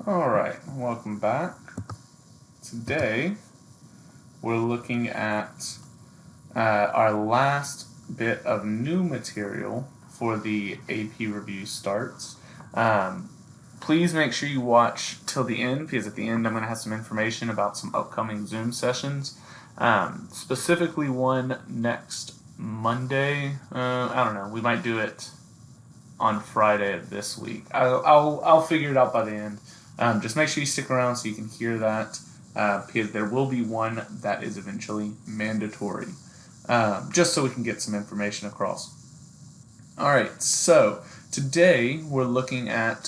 Alright, welcome back. Today we're looking at our last bit of new material for the AP review starts. Please make sure you watch till the end, because at the end I'm going to have some information about some upcoming Zoom sessions. Specifically one next Monday. I don't know, we might do it on Friday of this week. I'll figure it out by the end. Just make sure you stick around so you can hear that, because there will be one that is eventually mandatory, just so we can get some information across. Alright, so today we're looking at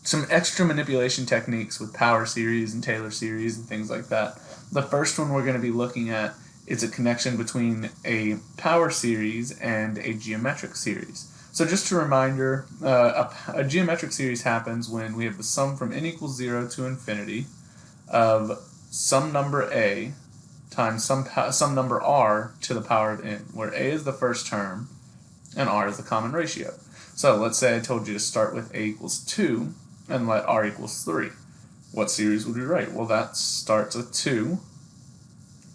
some extra manipulation techniques with power series and Taylor series and things like that. The first one we're going to be looking at is a connection between a power series and a geometric series. So just a reminder, a geometric series happens when we have the sum from n equals 0 to infinity of some number a times some number r to the power of n, where a is the first term and r is the common ratio. So let's say I told you to start with a equals 2 and let r equals 3. What series would we write? Well, that starts with 2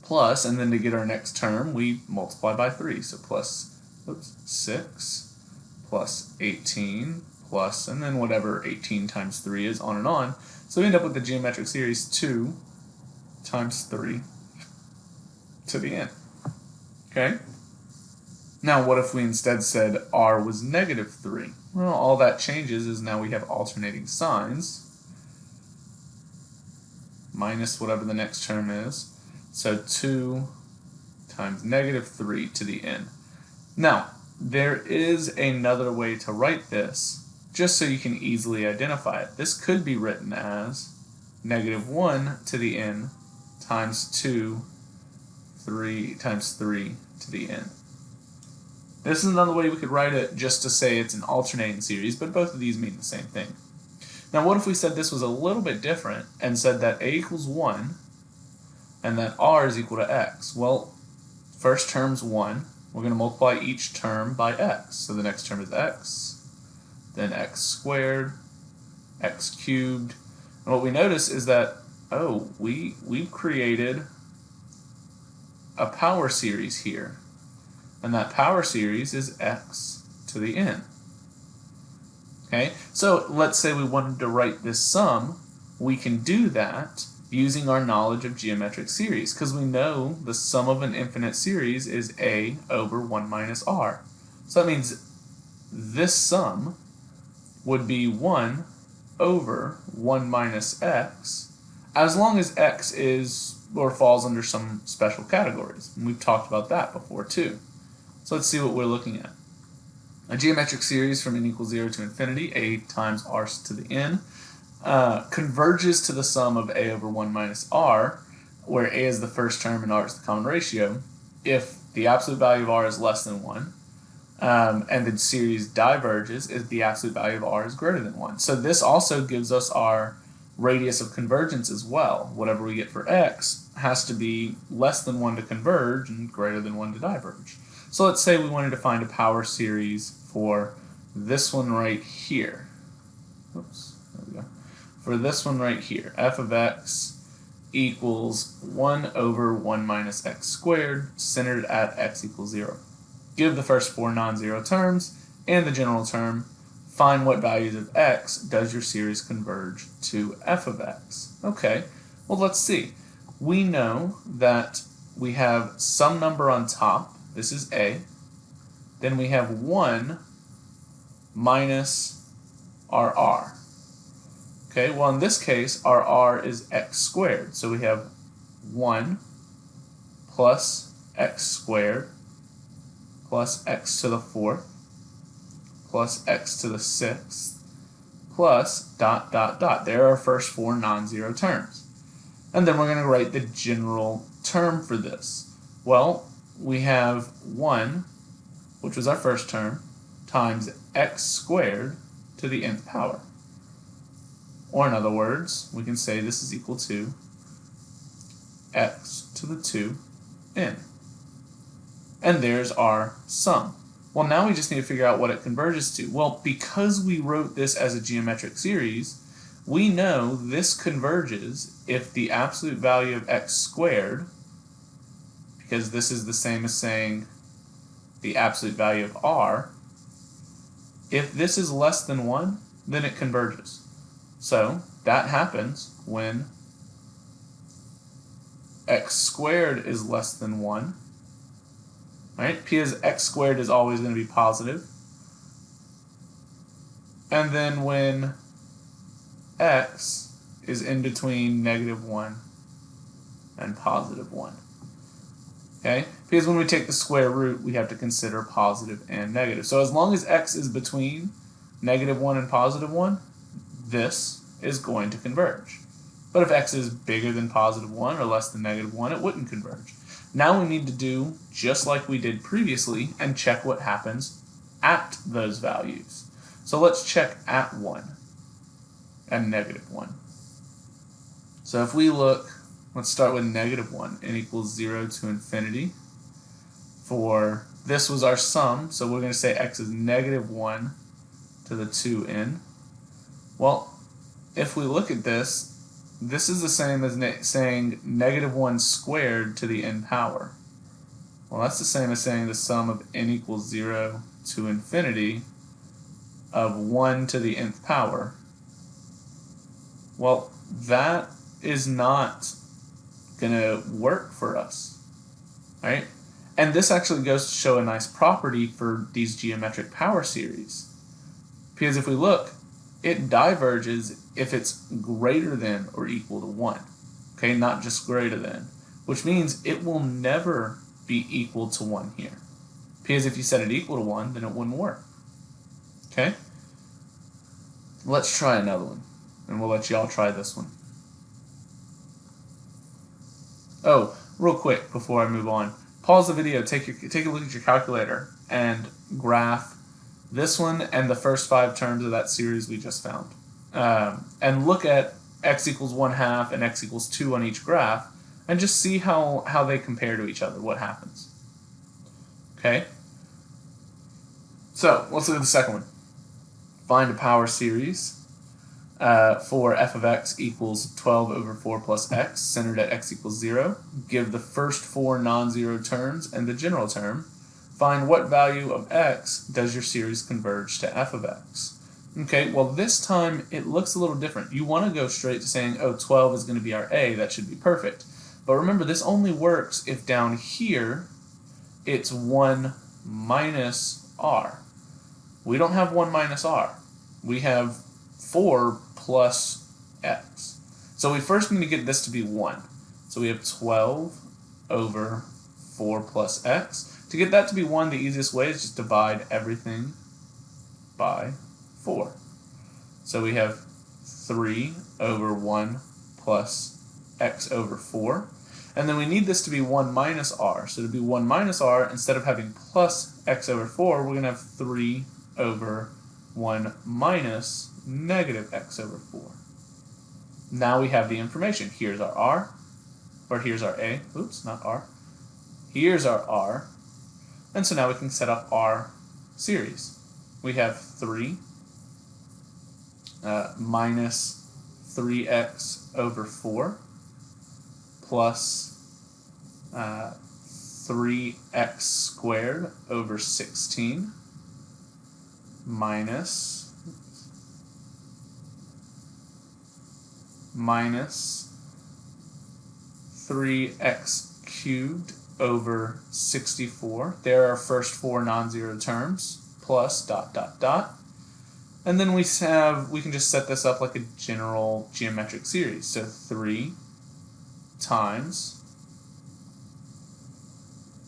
plus, and then to get our next term, we multiply by 3. So plus 6 plus 18 plus, and then whatever 18 times 3 is, on and on. So we end up with the geometric series 2 times 3 to the n. Okay? Now what if we instead said r was negative 3? Well, all that changes is now we have alternating signs minus whatever the next term is. So 2 times negative 3 to the n. Now, there is another way to write this, just so you can easily identify it. This could be written as negative 1 to the n times 3 times 3 to the n. This is another way we could write it, just to say it's an alternating series, but both of these mean the same thing. Now what if we said this was a little bit different and said that a equals 1 and that r is equal to x? Well, first term's 1. We're going to multiply each term by x. So the next term is x, then x squared, x cubed. And what we notice is that, oh, we've created a power series here. And that power series is x to the n. Okay, so let's say we wanted to write this sum. We can do that using our knowledge of geometric series, because we know the sum of an infinite series is a over 1 minus r. So that means this sum would be 1 over 1 minus x, as long as x is or falls under some special categories. And we've talked about that before too. So let's see what we're looking at. A geometric series from n equals 0 to infinity, a times r to the n, converges to the sum of a over 1 minus r, where a is the first term and r is the common ratio, if the absolute value of r is less than 1, and the series diverges if the absolute value of r is greater than 1. So this also gives us our radius of convergence as well. Whatever we get for x has to be less than 1 to converge and greater than 1 to diverge. So let's say we wanted to find a power series for this one right here. Oops, there we go. For this one right here, f of x equals 1 over 1 minus x squared, centered at x equals 0. Give the first 4 non-zero terms and the general term. Find what values of x does your series converge to f of x. Okay, well let's see. We know that we have some number on top. This is a. Then we have 1 minus our r. Okay, well in this case, our r is x squared. So we have 1 plus x squared plus x to the 4th plus x to the 6th plus dot dot dot. There are our first 4 non-zero terms. And then we're going to write the general term for this. Well, we have 1, which was our first term, times x squared to the nth power. Or in other words, we can say this is equal to x to the 2n. And there's our sum. Well, now we just need to figure out what it converges to. Well, because we wrote this as a geometric series, we know this converges if the absolute value of x squared, because this is the same as saying the absolute value of r, if this is less than 1, then it converges. So that happens when x squared is less than 1, right? Because x squared is always going to be positive. And then when x is in between -1 and +1. Okay? Because when we take the square root, we have to consider positive and negative. So as long as x is between -1 and +1, this is going to converge. But if x is bigger than +1 or less than -1, it wouldn't converge. Now we need to do just like we did previously and check what happens at those values. So let's check at 1 and -1. So if we look, let's start with -1, n equals 0 to infinity. For this was our sum, so we're going to say x is -1 to the 2n. Well, if we look at this, this is the same as saying -1 squared to the n power. Well, that's the same as saying the sum of n equals 0 to infinity of 1 to the nth power. Well, that is not going to work for us, right? And this actually goes to show a nice property for these geometric power series. Because if we look, it diverges if it's greater than or equal to 1. Okay, not just greater than. Which means it will never be equal to 1 here. Because if you set it equal to 1, then it wouldn't work. Okay? Let's try another one. And we'll let y'all try this one. Oh, real quick before I move on. Pause the video, take a look at your calculator, and graph this one and the first 5 terms of that series we just found. And look at x equals 1/2 and x equals 2 on each graph, and just see how they compare to each other, what happens. Okay? So, let's look at the second one. Find a power series for f of x equals 12 over 4 plus x, centered at x equals 0. Give the first 4 non-zero terms and the general term. Find what value of x does your series converge to f of x. Okay, well this time it looks a little different. You want to go straight to saying, oh, 12 is going to be our a, that should be perfect. But remember, this only works if down here it's 1 minus r. We don't have 1 minus r. We have 4 plus x. So we first need to get this to be 1. So we have 12 over 4 plus x. To get that to be 1, the easiest way is just divide everything by 4. So we have 3 over 1 plus x over 4. And then we need this to be 1 minus r. So to be 1 minus r, instead of having plus x over 4, we're going to have 3 over 1 minus negative x over 4. Now we have the information. Here's our r, or here's our a. Oops, not r. Here's our r. And so now we can set up our series. We have 3 minus 3x over 4 plus 3x squared over 16 minus 3x cubed over 64. There are our first 4 non-zero terms, plus ... And then we can just set this up like a general geometric series. So 3 times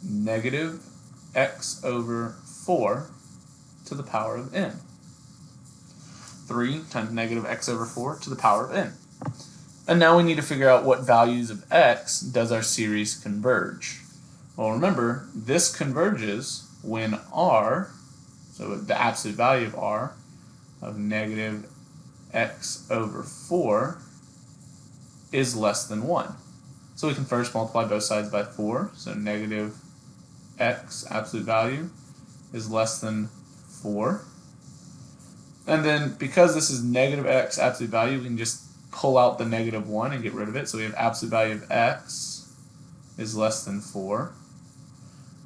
negative x over 4 to the power of n. 3 times negative x over 4 to the power of n. And now we need to figure out what values of x does our series converge. Well, remember, this converges when r, so the absolute value of r, of negative x over 4 is less than 1. So we can first multiply both sides by 4. So negative x, absolute value, is less than 4. And then because this is negative x absolute value, we can just pull out the negative 1 and get rid of it. So we have absolute value of x is less than 4.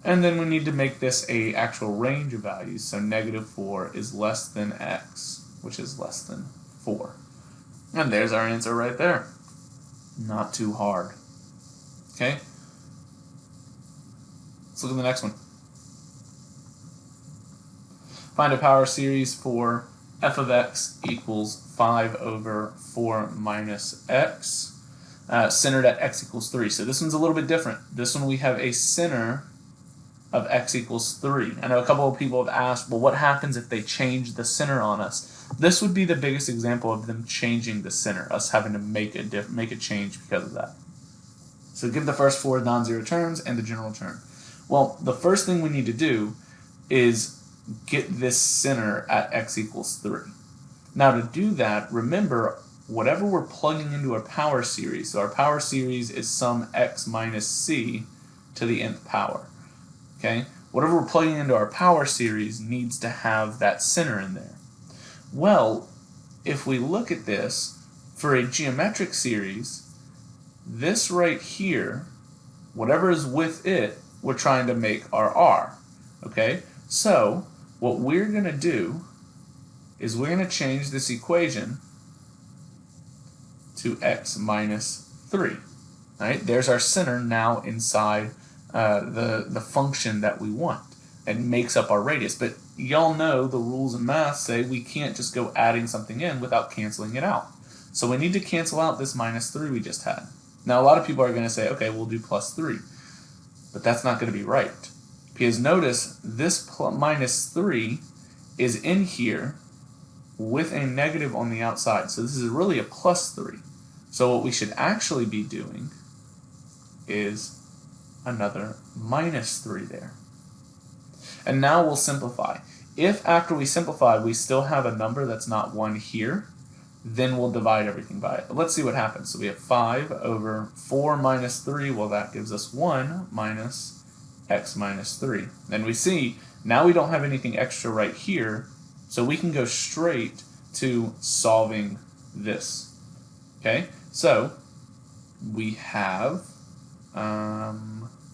And then we need to make this a actual range of values. So negative 4 is less than x, which is less than 4. And there's our answer right there. Not too hard. Okay? Let's look at the next one. Find a power series for f of x equals 5 over 4 minus x, centered at x equals 3. So this one's a little bit different. This one we have a center of x equals 3. I know a couple of people have asked, well, what happens if they change the center on us? This would be the biggest example of them changing the center, us having to make a change because of that. So give the first 4 non-zero terms and the general term. Well, the first thing we need to do is get this center at x equals 3. Now to do that, remember, whatever we're plugging into our power series, so our power series is some x minus c to the nth power. Okay? Whatever we're plugging into our power series needs to have that center in there. Well, if we look at this, for a geometric series, this right here, whatever is with it, we're trying to make our r. Okay? So, what we're going to do is we're going to change this equation to x minus 3. All right? There's our center now inside the function that we want. It makes up our radius. But y'all know the rules in math say we can't just go adding something in without canceling it out. So we need to cancel out this minus 3 we just had. Now a lot of people are going to say, okay, we'll do plus 3. But that's not going to be right. Because notice this minus 3 is in here with a negative on the outside. So this is really a plus 3. So what we should actually be doing is another minus 3 there. And now we'll simplify. If after we simplify we still have a number that's not 1 here, then we'll divide everything by it. Let's see what happens. So we have 5 over 4 minus 3. Well, that gives us 1 minus x minus 3. Then we see now we don't have anything extra right here, so we can go straight to solving this. Okay, so we have, let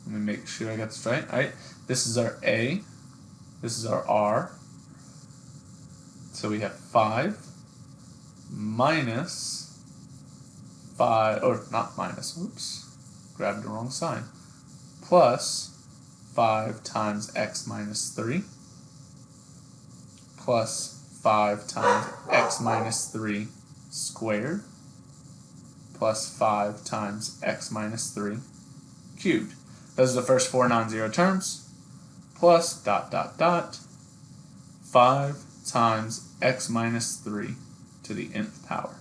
me make sure I got this right. All right, this is our a, this is our r. So we have 5 minus 5, or not minus, oops, grabbed the wrong sign, plus 5 times x minus 3 plus 5 times x minus 3 squared plus 5 times x minus 3 cubed. Those are the first 4 non-zero terms, plus dot dot dot 5 times x minus 3 to the nth power.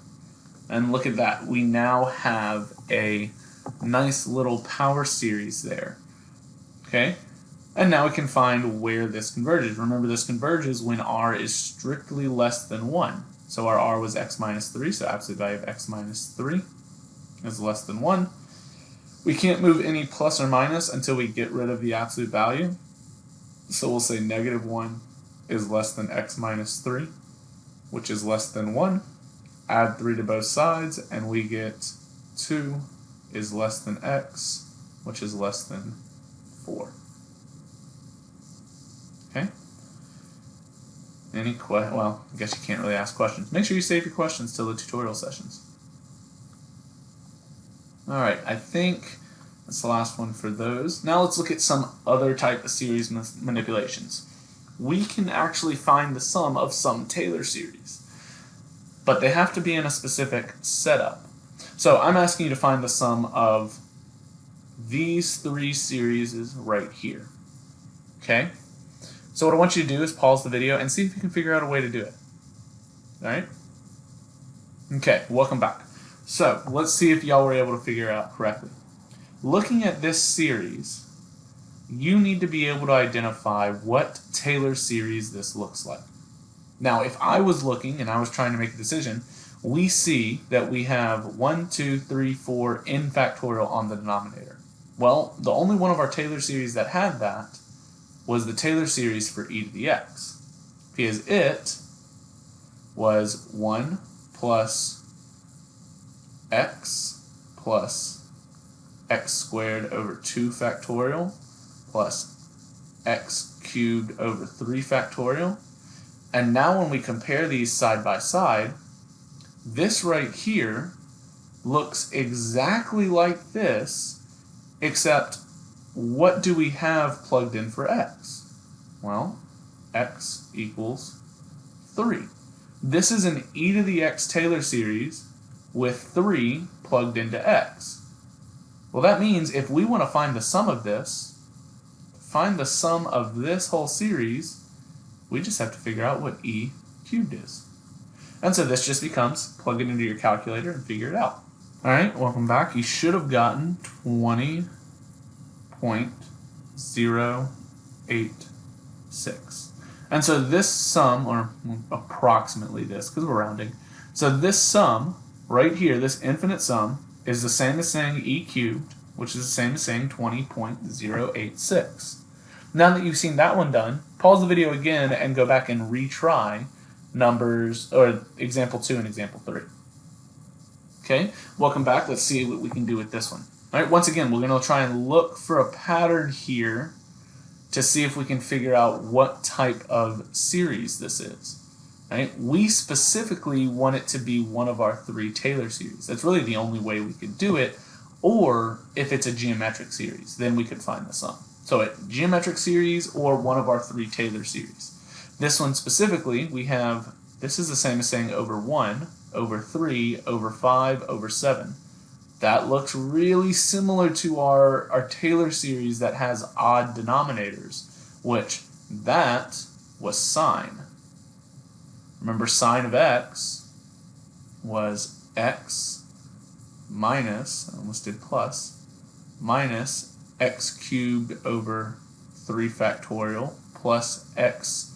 And look at that, we now have a nice little power series there. Okay, and now we can find where this converges. Remember, this converges when r is strictly less than 1. So our r was x minus 3, so absolute value of x minus 3 is less than 1. We can't move any plus or minus until we get rid of the absolute value. So we'll say negative 1 is less than x minus 3, which is less than 1. Add 3 to both sides, and we get 2 is less than x, which is less than 4. Okay? Well, I guess you can't really ask questions. Make sure you save your questions till the tutorial sessions. Alright, I think that's the last one for those. Now let's look at some other type of series manipulations. We can actually find the sum of some Taylor series, but they have to be in a specific setup. So I'm asking you to find the sum of these 3 series right here. Okay? So what I want you to do is pause the video and see if you can figure out a way to do it. Alright? Okay, welcome back. So let's see if y'all were able to figure it out correctly. Looking at this series, you need to be able to identify what Taylor series this looks like. Now, if I was looking and I was trying to make a decision, we see that we have 1, 2, 3, 4 n factorial on the denominator. Well, the only one of our Taylor series that had that was the Taylor series for e to the x, because it was 1 plus x squared over 2 factorial plus x cubed over 3 factorial. And now when we compare these side by side, this right here looks exactly like this, except what do we have plugged in for x? Well, x equals 3. This is an e to the x Taylor series with 3 plugged into x. Well, that means if we want to find the sum of this, whole series, we just have to figure out what e cubed is. And so this just becomes plug it into your calculator and figure it out. All right, welcome back. You should have gotten 20.086. And so this sum, or approximately this, because we're rounding, so this sum right here, this infinite sum, is the same as saying e cubed, which is the same as saying 20.086. Now that you've seen that one done, pause the video again and go back and retry numbers, or example 2 and example 3. Okay, welcome back. Let's see what we can do with this one. All right, once again, we're going to try and look for a pattern here to see if we can figure out what type of series this is. Right? We specifically want it to be one of our 3 Taylor series. That's really the only way we could do it, or if it's a geometric series, then we could find the sum. So a geometric series or one of our 3 Taylor series. This one specifically, we have, this is the same as saying over 1, over 3, over 5, over 7. That looks really similar to our Taylor series that has odd denominators, which that was sine. Remember, sine of x was x minus, I almost did plus, minus x cubed over 3 factorial plus x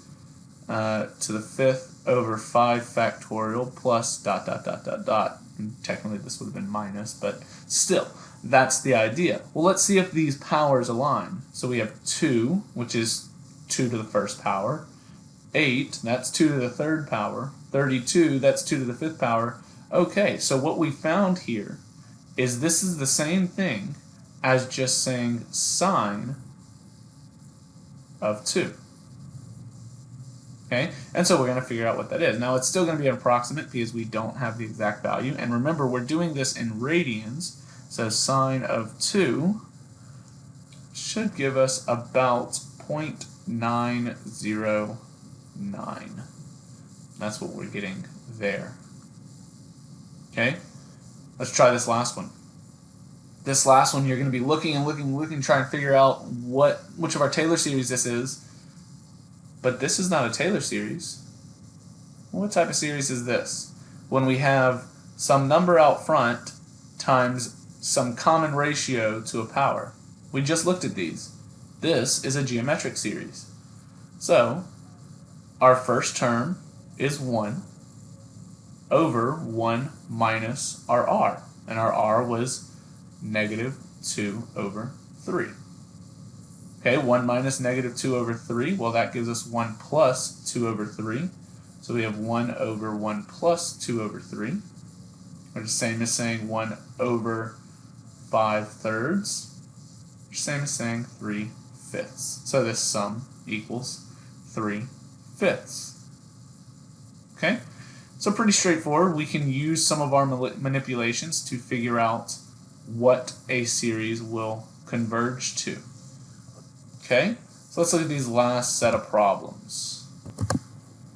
to the 5th over 5 factorial plus dot dot dot dot dot. And technically this would have been minus, but still, that's the idea. Well, let's see if these powers align. So we have 2, which is 2 to the 1st power, 8, that's 2 to the 3rd power, 32, that's 2 to the 5th power. Okay, so what we found here is this is the same thing as just saying sine of 2. Okay, and so we're going to figure out what that is. Now, it's still going to be an approximate because we don't have the exact value. And remember, we're doing this in radians, so sine of 2 should give us about 0.909. That's what we're getting there. Okay, let's try this last one. This last one, you're going to be looking, trying to figure out which of our Taylor series this is. But this is not a Taylor series. What type of series is this? When we have some number out front times some common ratio to a power. We just looked at these. This is a geometric series. So, our first term is 1 over 1 minus our r. And our r was negative 2 over 3. Okay, 1 minus negative 2 over 3, well, that gives us 1 plus 2 over 3. So we have 1 over 1 plus 2 over 3. Or the same as saying 1 over 5/3. Same as saying 3/5. So this sum equals 3/5. Okay, so pretty straightforward. We can use some of our manipulations to figure out what a series will converge to. Okay, so let's look at these last set of problems.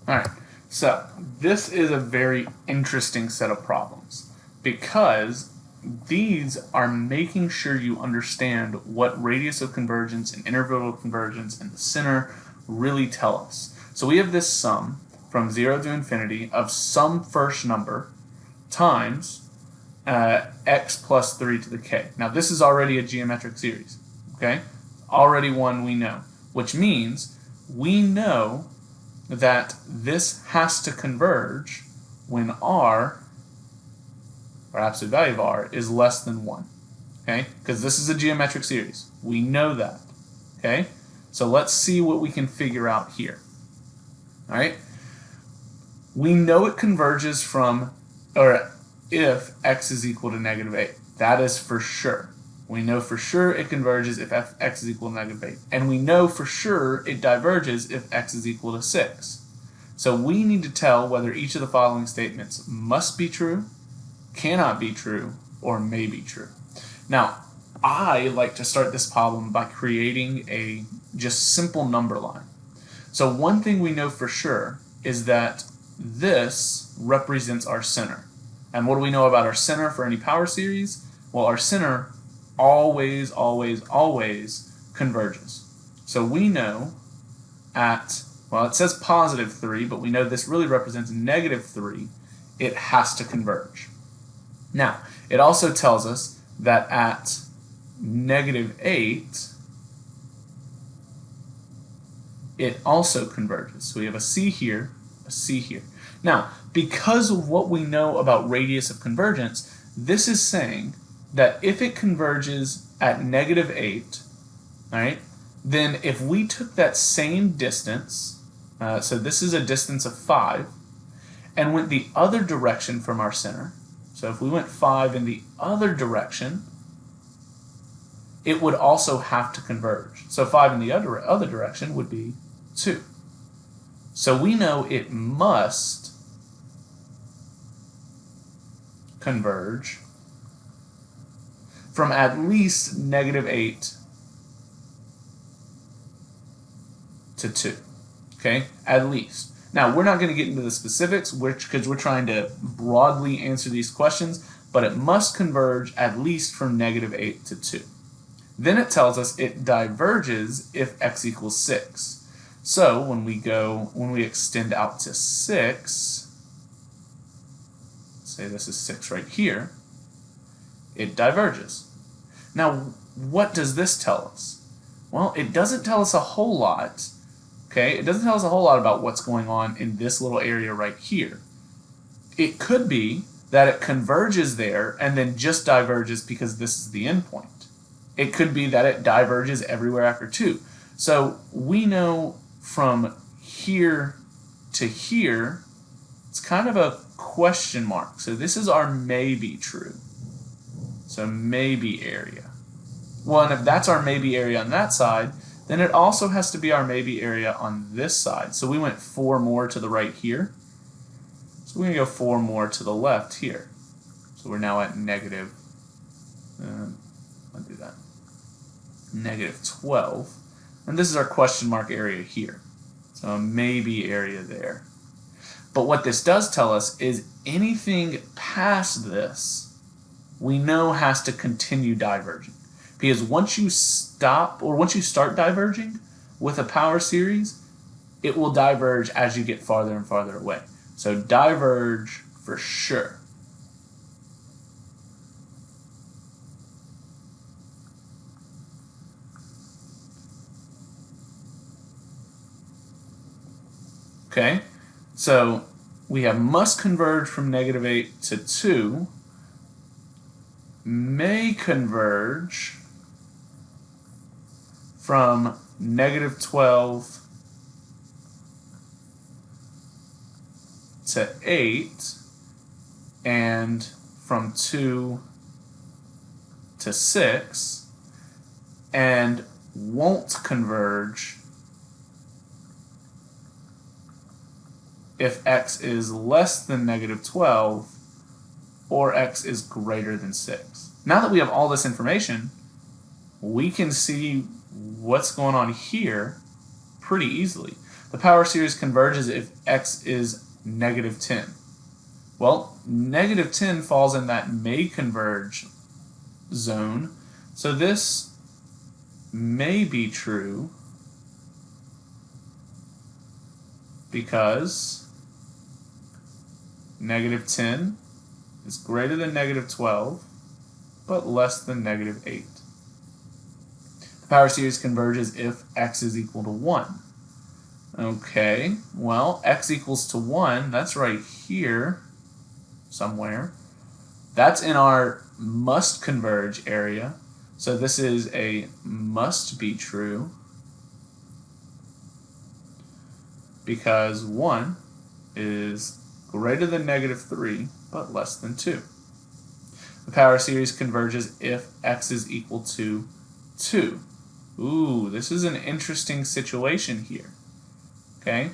Alright, so this is a very interesting set of problems because these are making sure you understand what radius of convergence and interval of convergence and the center really tell us. So we have this sum from 0 to infinity of some first number times x plus 3 to the k. Now this is already a geometric series, okay? Already one we know, which means we know that this has to converge when r, or absolute value of r, is less than 1. Okay? Because this is a geometric series. We know that. Okay? So let's see what we can figure out here. Alright? we know it converges from, or if x is equal to negative 8. That is for sure. We know for sure it converges if x is equal to negative 8. And we know for sure it diverges if x is equal to 6. So we need to tell whether each of the following statements must be true, cannot be true, or may be true. Now, I like to start this problem by creating a just simple number line. So one thing we know for sure is that this represents our center. And what do we know about our center for any power series? Well, our center always, always, always converges. So we know at, well, it says positive 3, but we know this really represents negative 3. It has to converge. Now, it also tells us that at negative 8, it also converges. So we have a C here, a C here. Now, because of what we know about radius of convergence, this is saying that if it converges at negative 8, all right, then if we took that same distance, so this is a distance of 5, and went the other direction from our center, so if we went 5 in the other direction, it would also have to converge. So 5 in the other direction would be 2. So we know it must converge from at least negative 8 to 2. Okay, at least. Now, we're not going to get into the specifics because we're trying to broadly answer these questions, but it must converge at least from negative 8 to 2. Then it tells us it diverges if x equals 6. So when we extend out to 6, say this is 6 right here, it diverges. Now, what does this tell us? Well, it doesn't tell us a whole lot. Okay, it doesn't tell us a whole lot about what's going on in this little area right here. It could be that it converges there and then just diverges because this is the endpoint. It could be that it diverges everywhere after 2. So we know from here to here, it's kind of a question mark. So this is our maybe true. So maybe area. Well, and if that's our maybe area on that side, then it also has to be our maybe area on this side. So we went 4 more to the right here. So we're going to go 4 more to the left here. So we're now at negative, I'll do that, negative 12. And this is our question mark area here. So a maybe area there. But what this does tell us is anything past this, we know has to continue diverging. Because once you stop, or once you start diverging with a power series, it will diverge as you get farther and farther away. So diverge for sure. Okay, so we have must converge from negative 8 to 2, may converge from negative 12 to 8, and from 2 to 6, and won't converge if x is less than negative 12 or x is greater than 6. Now that we have all this information, we can see what's going on here pretty easily. The power series converges if x is negative 10. Well, negative 10 falls in that may converge zone, so this may be true because negative 10 is greater than negative 12, but less than negative 8. The power series converges if x is equal to 1. Okay, well, x equals to 1, that's right here somewhere. That's in our must converge area. So this is a must be true because 1 is greater than negative 3, but less than 2. The power series converges if x is equal to 2. Ooh, this is an interesting situation here. Okay?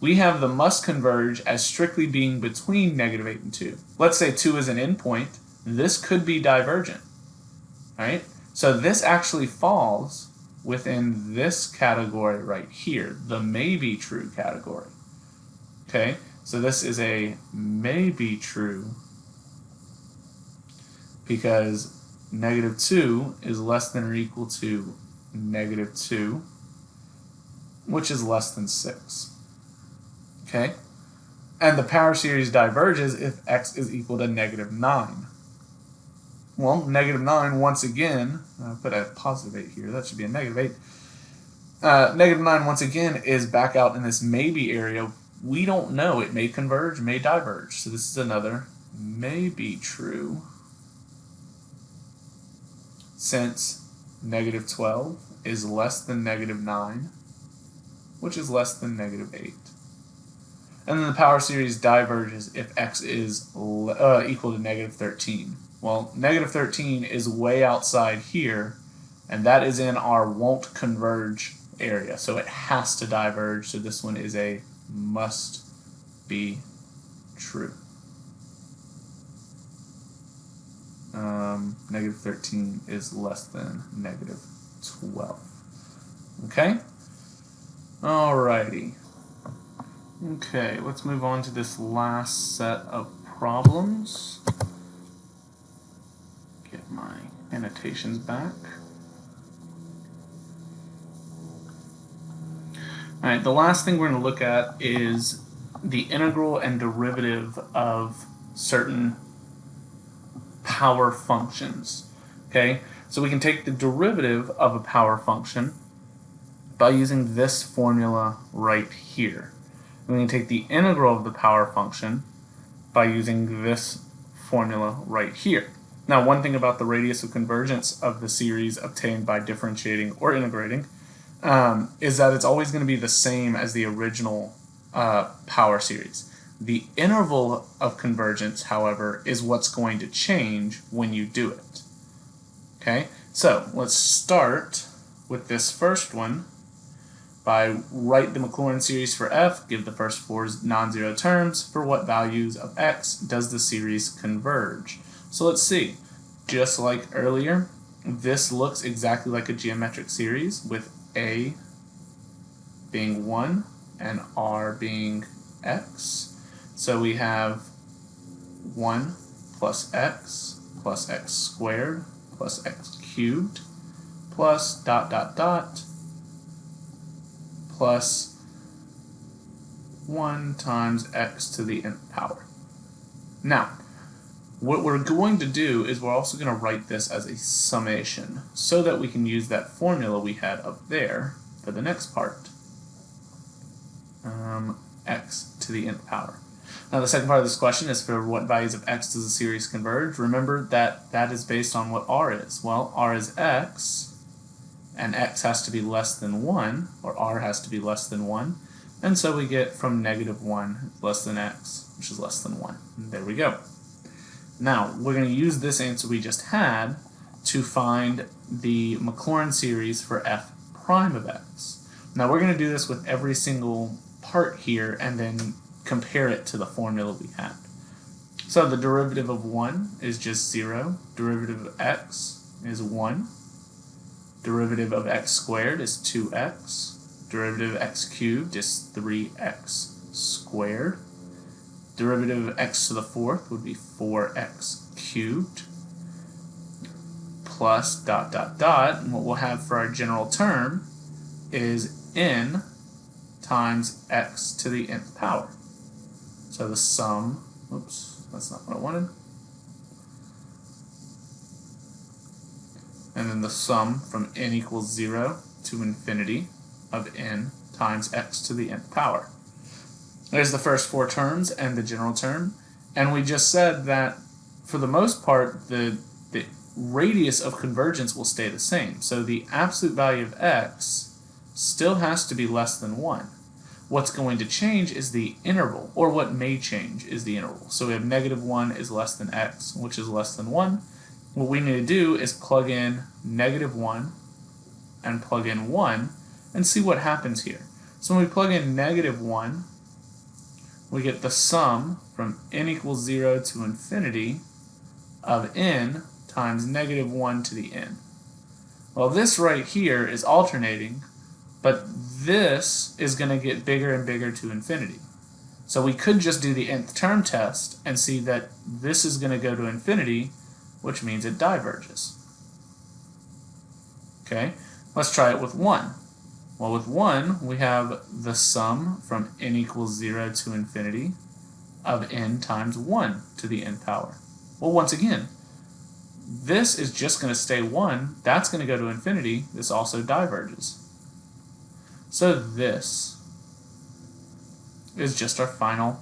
We have the must converge as strictly being between negative 8 and 2. Let's say 2 is an endpoint. This could be divergent. Right? So this actually falls within this category right here, the may be true category. Okay? So this is a may be true because negative 2 is less than or equal to negative 2, which is less than 6. Okay? And the power series diverges if x is equal to negative 9. Well, negative 9, once again, I'll put a positive 8 here, that should be a negative 8. Negative 9, once again, is back out in this maybe area. We don't know. It may converge, may diverge. So this is another may be true, since negative 12 is less than negative 9, which is less than negative 8. And then the power series diverges if x is equal to negative 13. Well, negative 13 is way outside here, and that is in our won't converge area. So it has to diverge, so this one is a must be true. Negative 13 is less than negative 12. Okay? Alrighty. Okay, let's move on to this last set of problems. Get my annotations back. Alright, the last thing we're going to look at is the integral and derivative of certain power functions. Okay, so we can take the derivative of a power function by using this formula right here. And we can take the integral of the power function by using this formula right here. Now, one thing about the radius of convergence of the series obtained by differentiating or integrating is that it's always going to be the same as the original power series. The interval of convergence, however, is what's going to change when you do it. Okay, so let's start with this first one by write the Maclaurin series for f, give the first 4 non-zero terms. For what values of x does the series converge? So let's see. Just like earlier, this looks exactly like a geometric series with a being 1 and r being x. So we have 1 plus x squared plus x cubed plus dot dot dot plus 1 times x to the nth power. Now, what we're going to do is we're also going to write this as a summation so that we can use that formula we had up there for the next part. X to the nth power. Now the second part of this question is for what values of x does the series converge? Remember that that is based on what r is. Well, r is x, and x has to be less than 1, or r has to be less than 1, and so we get from negative 1 less than x, which is less than 1. And there we go. Now, we're going to use this answer we just had to find the Maclaurin series for f prime of x. Now, we're going to do this with every single part here and then compare it to the formula we had. So the derivative of 1 is just 0. Derivative of x is 1. Derivative of x squared is 2x. Derivative of x cubed is 3x squared. Derivative of x to the 4th would be 4x cubed plus dot dot dot, and what we'll have for our general term is n times x to the nth power. So the sum, oops, that's not what I wanted. And then the sum from n equals 0 to infinity of n times x to the nth power. There's the first 4 terms and the general term. And we just said that for the most part, the radius of convergence will stay the same. So the absolute value of x still has to be less than 1. What's going to change is the interval, or what may change is the interval. So we have -1 is less than x, which is less than 1. What we need to do is plug in -1 and plug in 1 and see what happens here. So when we plug in -1, we get the sum from n equals 0 to infinity of n times -1 to the n. Well, this right here is alternating, but this is going to get bigger and bigger to infinity. So we could just do the nth term test and see that this is going to go to infinity, which means it diverges. Okay, let's try it with 1. Well, with 1, we have the sum from n equals 0 to infinity of n times 1 to the n power. Well, once again, this is just going to stay 1. That's going to go to infinity. This also diverges. So this is just our final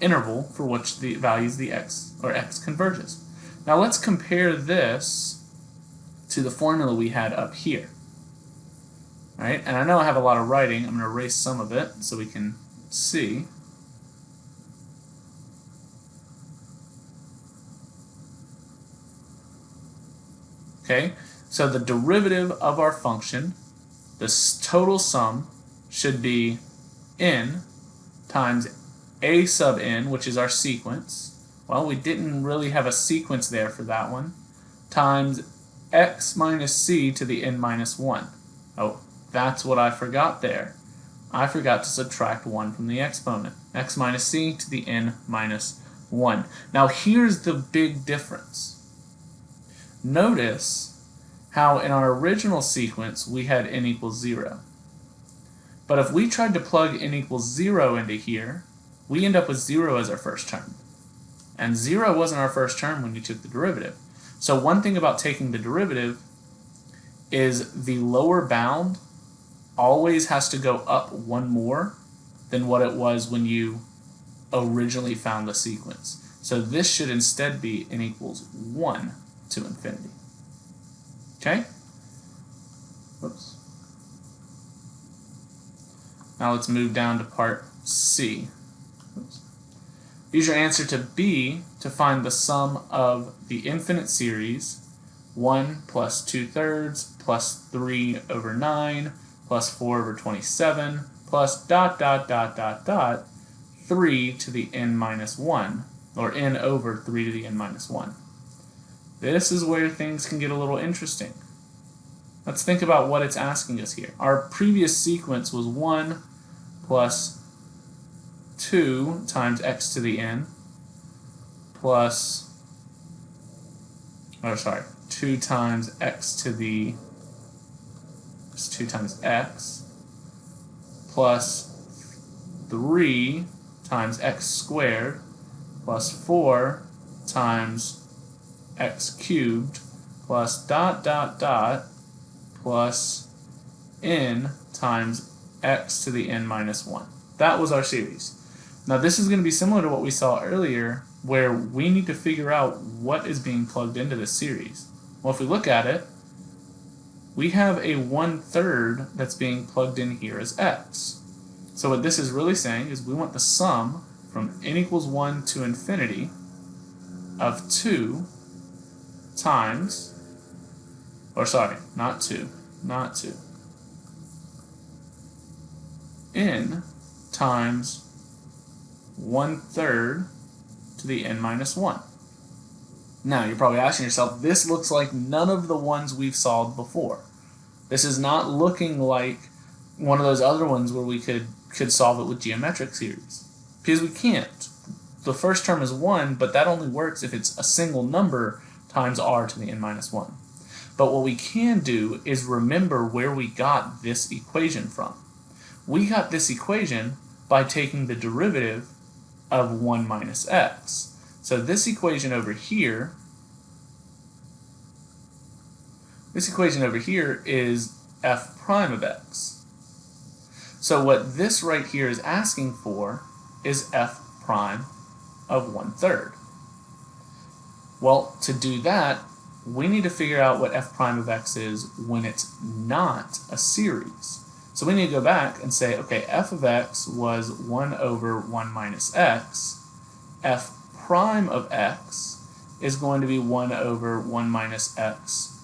interval for which the values the x or x converges. Now let's compare this to the formula we had up here. All right, and I know I have a lot of writing. I'm going to erase some of it so we can see. Okay, so the derivative of our function, this total sum, should be n times a sub n, which is our sequence. Well, we didn't really have a sequence there for that one, times x minus c to the n minus 1. Oh, that's what I forgot there. I forgot to subtract 1 from the exponent. X minus c to the n minus 1. Now here's the big difference. Notice how in our original sequence we had n equals 0. But if we tried to plug n equals 0 into here, we end up with 0 as our first term. And 0 wasn't our first term when you took the derivative. So one thing about taking the derivative is the lower bound always has to go up one more than what it was when you originally found the sequence. So this should instead be n equals 1 to infinity. Okay? Whoops. Now let's move down to part C. Oops. Use your answer to B to find the sum of the infinite series 1 plus 2/3 plus 3 over 9 plus 4 over 27 plus ... 3 to the n minus 1, or n over 3 to the n minus 1. This is where things can get a little interesting. Let's think about what it's asking us here. Our previous sequence was 1 plus 2 times x to the n plus, 2 times x to the, 2 times x plus 3 times x squared plus 4 times x cubed plus ... plus n times x to the n minus 1. That was our series. Now this is going to be similar to what we saw earlier, where we need to figure out what is being plugged into this series. Well, if we look at it, we have a 1/3 that's being plugged in here as x. So what this is really saying is we want the sum from n equals 1 to infinity of 2 times, or sorry, not 2, n times 1/3 to the n minus 1. Now, you're probably asking yourself, this looks like none of the ones we've solved before. This is not looking like one of those other ones where we could solve it with geometric series. Because we can't. The first term is 1, but that only works if it's a single number times r to the n minus 1. But what we can do is remember where we got this equation from. We got this equation by taking the derivative of 1 minus x. So this equation over here, is f prime of x. So what this right here is asking for is f prime of 1/3. Well, to do that, we need to figure out what f prime of x is when it's not a series. So we need to go back and say, okay, f of x was 1 over 1 minus x. F prime of x is going to be 1 over 1 minus x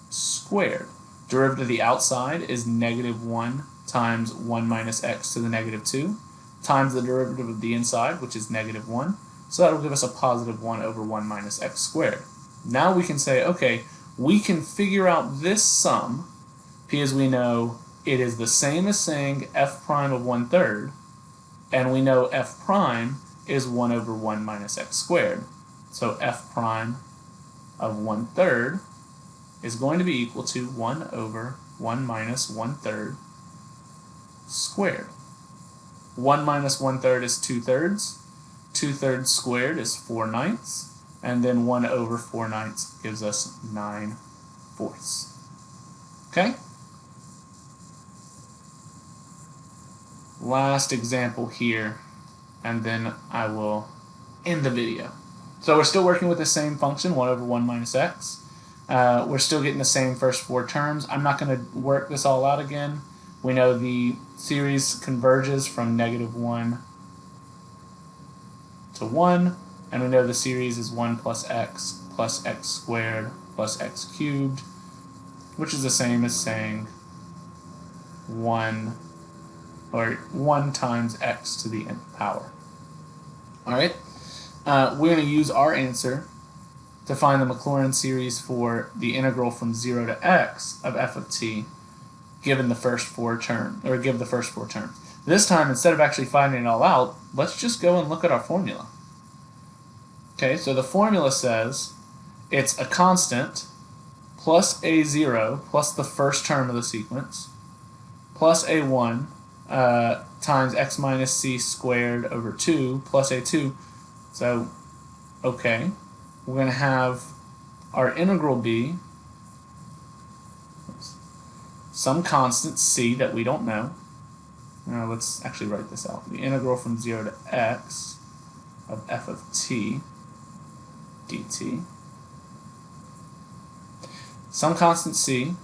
squared. Derivative of the outside is negative 1 times 1 minus x to the negative 2 times the derivative of the inside, which is negative 1. So that will give us a positive 1 over 1 minus x squared. Now we can say, okay, we can figure out this sum because we know it is the same as saying f prime of 1/3, and we know f prime is 1 over 1 minus x squared. So f prime of 1/3 is going to be equal to 1 over 1 minus 1/3 squared. 1 minus 1/3 is 2/3. 2/3 squared is 4/9, and then 1 over 4/9 gives us 9/4. Okay? Last example here, and then I will end the video. So we're still working with the same function, 1 over 1 minus x. We're still getting the same first 4 terms. I'm not going to work this all out again. We know the series converges from negative 1 to 1, and we know the series is 1 plus x squared plus x cubed, which is the same as saying 1 times x to the nth power. Alright, we're going to use our answer to find the Maclaurin series for the integral from 0 to x of f of t given the first 4 terms, or give the first 4 terms. This time, instead of actually finding it all out, let's just go and look at our formula. Okay, so the formula says it's a constant plus a0 plus the first term of the sequence plus a1 times x minus c squared over 2 plus a2. So, okay, we're going to have our integral be some constant c that we don't know. Now let's actually write this out. The integral from 0 to x of f of t dt. Some constant c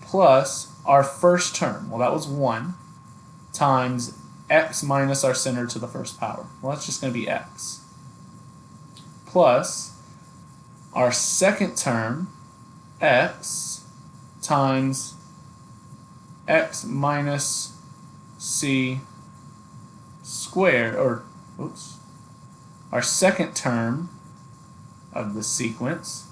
plus our first term, well that was 1, times x minus our center to the first power. Well that's just going to be x. Plus our second term, x, times x minus c squared, or oops, our second term of the sequence,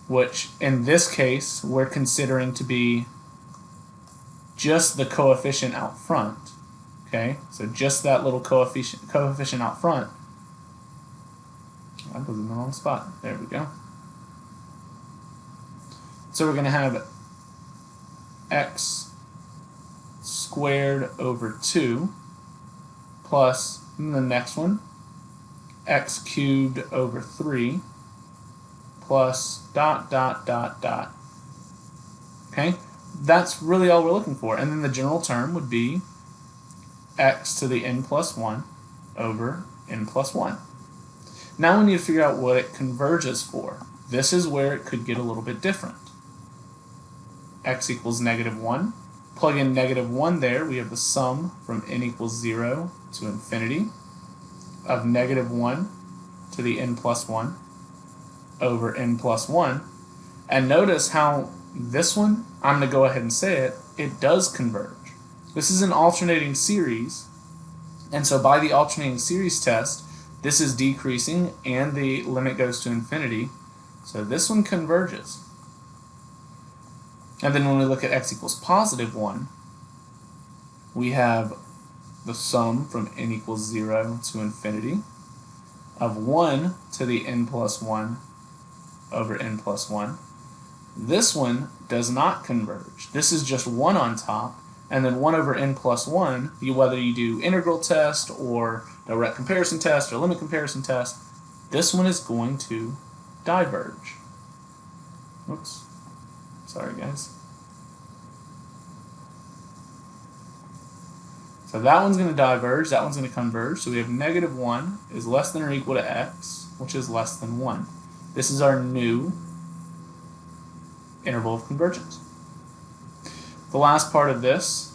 which in this case we're considering to be just the coefficient out front. Okay, so just that little coefficient out front. I was in the wrong spot. There we go. So we're going to have x squared over 2 plus the next one, x cubed over 3 plus dot dot dot dot. Okay, that's really all we're looking for. And then the general term would be x to the n plus 1 over n plus 1. Now we need to figure out what it converges for. This is where it could get a little bit different. X equals negative 1. Plug in negative 1 there. We have the sum from n equals 0 to infinity of negative 1 to the n plus 1 over n plus 1. And notice how this one, I'm going to go ahead and say it, it does converge. This is an alternating series, and so by the alternating series test, this is decreasing and the limit goes to infinity. So this one converges. And then when we look at x equals positive 1, we have the sum from n equals 0 to infinity of 1 to the n plus 1 over n plus 1. This one does not converge. This is just 1 on top, and then 1 over n plus 1, whether you do integral test or direct comparison test or limit comparison test, this one is going to diverge. Oops. Sorry, guys. So that one's going to diverge, that one's going to converge. So we have negative 1 is less than or equal to x, which is less than 1. This is our new interval of convergence. The last part of this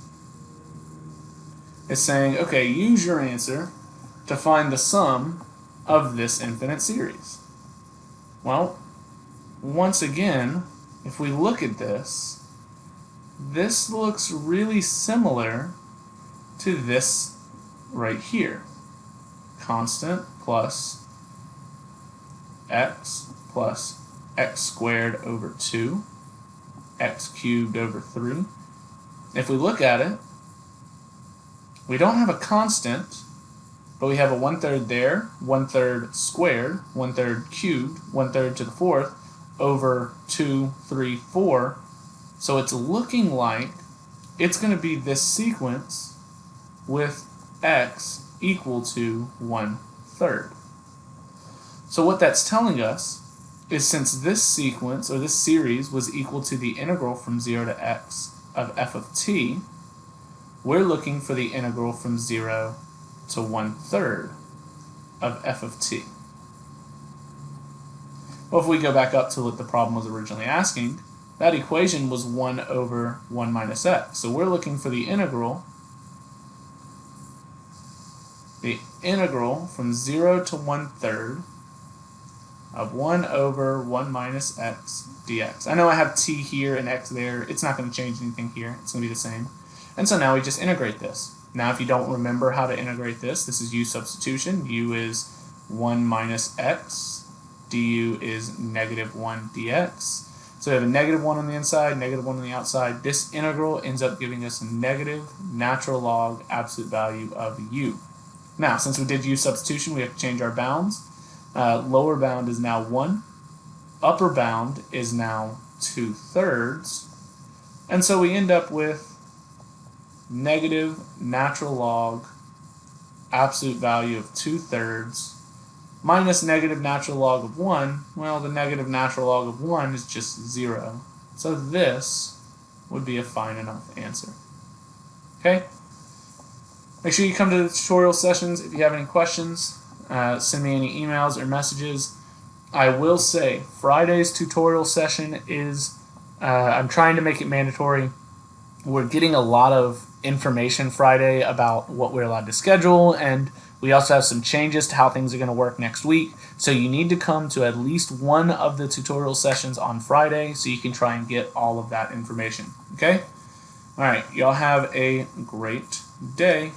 is saying, okay, use your answer to find the sum of this infinite series. Well, once again, if we look at this, this looks really similar to this right here. Constant plus x squared over 2, x cubed over 3. If we look at it, we don't have a constant, but we have a 1/3 there, 1/3 squared, 1/3 cubed, 1/3 to the 4th, over 2, 3, 4. So it's looking like it's going to be this sequence with x equal to 1/3. So what that's telling us is, since this sequence, or this series, was equal to the integral from 0 to x of f of t, we're looking for the integral from 0 to 1/3 of f of t. Well, if we go back up to what the problem was originally asking, that equation was 1 over 1 minus x. So we're looking for the integral from 0 to 1/3 of 1 over 1 minus x dx. I know I have t here and x there. It's not going to change anything here. It's going to be the same. And so now we just integrate this. Now if you don't remember how to integrate this is u substitution. U is 1 minus x. du is negative 1 dx. So we have a negative 1 on the inside, negative 1 on the outside. This integral ends up giving us a negative natural log absolute value of u. Now, since we did u substitution, we have to change our bounds. Lower bound is now 1. Upper bound is now 2/3. And so we end up with negative natural log absolute value of 2/3 minus negative natural log of 1. Well, the negative natural log of 1 is just 0. So this would be a fine enough answer. Okay? Make sure you come to the tutorial sessions. If you have any questions, send me any emails or messages. I will say, Friday's tutorial session is, I'm trying to make it mandatory. We're getting a lot of information Friday about what we're allowed to schedule, and we also have some changes to how things are going to work next week. So you need to come to at least one of the tutorial sessions on Friday so you can try and get all of that information. Okay? All right. Y'all have a great day.